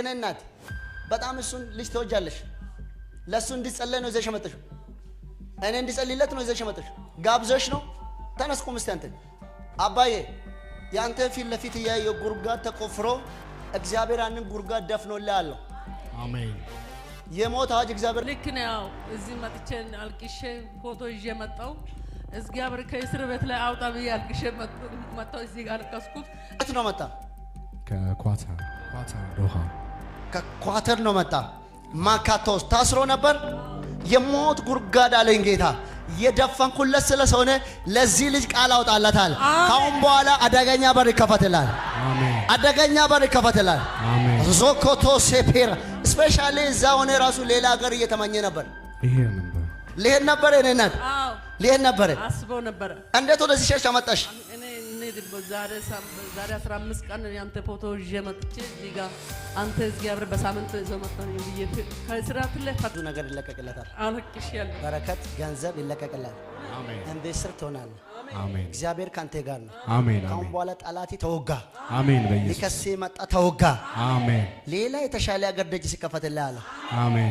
እናት በጣም እሱን ልጅ ተወጃለሽ። ለሱ እንዲጸለይ ነው ይዘሽ መጥተሽው። እኔ እንዲጸልይለት ነው ይዘሽ መጥተሽው። ጋብዘሽ ነው። ተነስ ቁም እስቲ አንተ አባዬ ያንተ ፊት ለፊት ያየው ጉርጋድ ተቆፍሮ እግዚአብሔር አንን ጉርጋድ ደፍኖልህ አለው። አሜን። የሞት አዋጅ እግዚአብሔር ልክ ነው። እዚህ መጥቼ አልቅሼ ፎቶ ይዤ መጣሁ። እግዚአብሔር ከእስር ቤት ላይ አውጣ ብዬ አልቅሼ መጣሁ። እዚህ ጋር አልቀስኩት። የት ነው መጣ? ከኳታር ዶሃ ከኳተር ነው መጣ። ማካቶስ ታስሮ ነበር። የሞት ጉርጋድ አለኝ ጌታ የደፈንኩለት ስለሆነ ለዚህ ልጅ ቃል አውጣለታል። ካሁን በኋላ አደገኛ በር ይከፈትላል። አሜን። አደገኛ በር ይከፈትላል። አሜን። ዞኮቶ ሴፔራ ስፔሻሊ እዛ ሆነ ራሱ ሌላ ሀገር እየተመኘ ነበር። ልሄድ ነበር እኔናት ልሄድ ነበር አስቦ ነበር። እንዴት ወደዚህ ሸሽ አመጣሽ? ዛሬ 15 ቀን ያንተ ፎቶ ይዤ መጥቼ እዚህ ጋር አንተ እግዚአብሔር በሳምንት ይዘው መጣኝ ብዬ ከስራት ላይ ፈቱ ነገር ይለቀቅለታል። አልቅሽ ያለ በረከት ገንዘብ ይለቀቅላል። አሜን። እንደ ስር ትሆናለህ። አሜን። እግዚአብሔር ካንተ ጋር ነው። አሜን። ካሁን በኋላ ጠላቴ ተወጋ። አሜን። በኢየሱስ ሊከስ መጣ ተወጋ። አሜን። ሌላ የተሻለ ሀገር ደጅ ሲከፈትልህ አለ። አሜን።